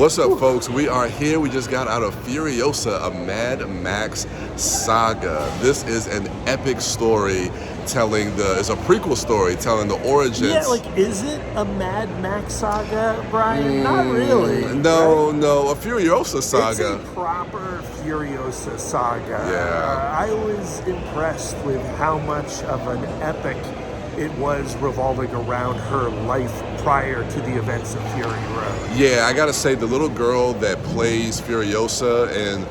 What's up, folks? We are here. We just got out of Furiosa, a Mad Max saga. This is an epic story it's a prequel story telling the origins. Yeah, is it a Mad Max saga, Bryan? Not really. No, right? no, a Furiosa saga. It's a proper Furiosa saga. Yeah. I was impressed with how much of an epic it was revolving around her life prior to the events of Fury Road. Yeah, I gotta say, the little girl that plays Furiosa in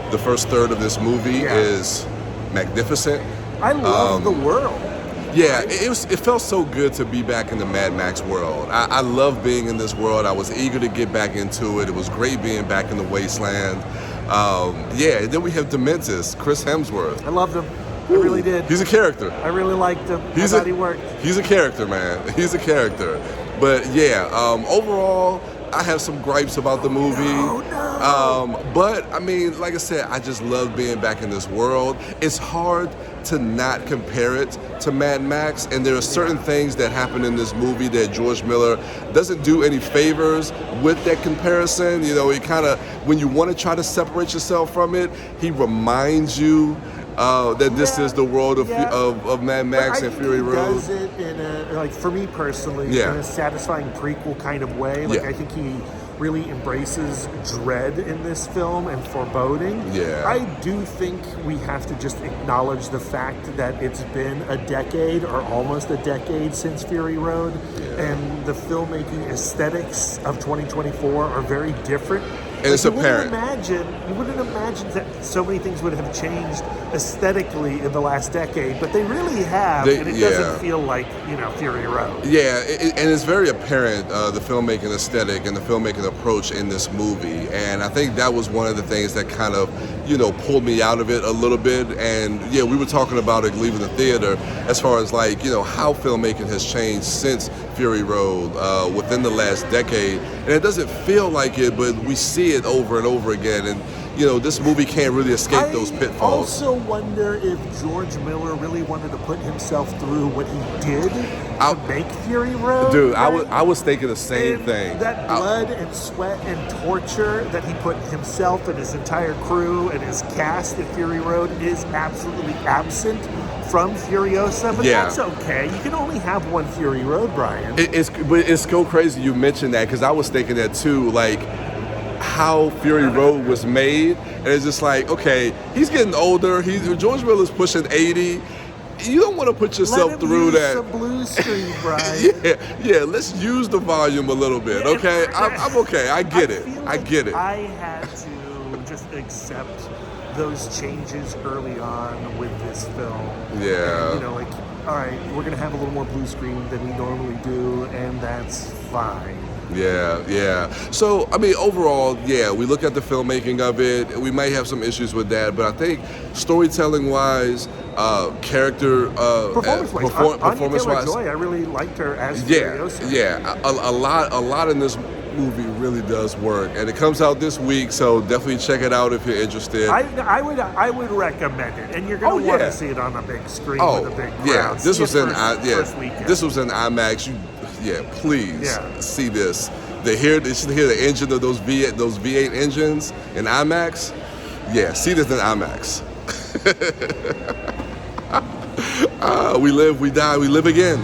the first third of this movie is magnificent. I love the world. Yeah, it felt so good to be back in the Mad Max world. I love being in this world. I was eager to get back into it. It was great being back in the wasteland. And then we have Dementis, Chris Hemsworth. I loved him. I really did. He's a character. I really liked him. I thought he worked. He's a character, man. He's a character. But overall, I have some gripes about the movie. But I mean, like I said, I just love being back in this world. It's hard to not compare it to Mad Max, and there are certain things that happen in this movie that George Miller doesn't do any favors with that comparison. You know, he kind of, when you want to try to separate yourself from it, he reminds you that this is the world of Mad Max and Fury Road. He does it in a, for me personally, in a satisfying prequel kind of way. I think he really embraces dread in this film and foreboding. I do think we have to just acknowledge the fact that it's been a decade or almost a decade since Fury Road, and the filmmaking aesthetics of 2024 are very different. And it's apparent. You wouldn't imagine that so many things would have changed aesthetically in the last decade, but they really have, and it doesn't feel like, Fury Road. Yeah, and it's very apparent, the filmmaking aesthetic and the filmmaking approach in this movie, and I think that was one of the things that kind of, pulled me out of it a little bit. And we were talking about it leaving the theater as far as how filmmaking has changed since Fury Road within the last decade, and it doesn't feel like it, but we see it over and over again, and this movie can't really escape those pitfalls. I also wonder if George Miller really wanted to put himself through what he did to make Fury Road. Dude, right? I was thinking the same thing. That blood and sweat and torture that he put himself and his entire crew and his cast in Fury Road is absolutely absent from Furiosa, but that's okay. You can only have one Fury Road, Bryan. It's so crazy you mentioned that, because I was thinking that too, how Fury Road was made, and it's just okay, he's getting older. George Miller's pushing 80. You don't want to put yourself through that. Let him use the blue screen, Bryan. Let's use the volume a little bit, okay? I'm okay. I get it. I get it. I had to just accept those changes early on with this film. Yeah. And, all right, we're going to have a little more blue screen than we normally do, and that's fine. Yeah. So, I mean, overall, we look at the filmmaking of it. We might have some issues with that, but I think storytelling-wise, character, performance-wise, I really liked her as Furiosa. A lot in this movie really does work, and it comes out this week, so definitely check it out if you're interested. I would recommend it, and you're going to want to see it on a big screen with a big crowd. This was in This was in IMAX. Please see this. You should hear the engine of those V8 engines in IMAX. See this in IMAX. We live, we die, we live again.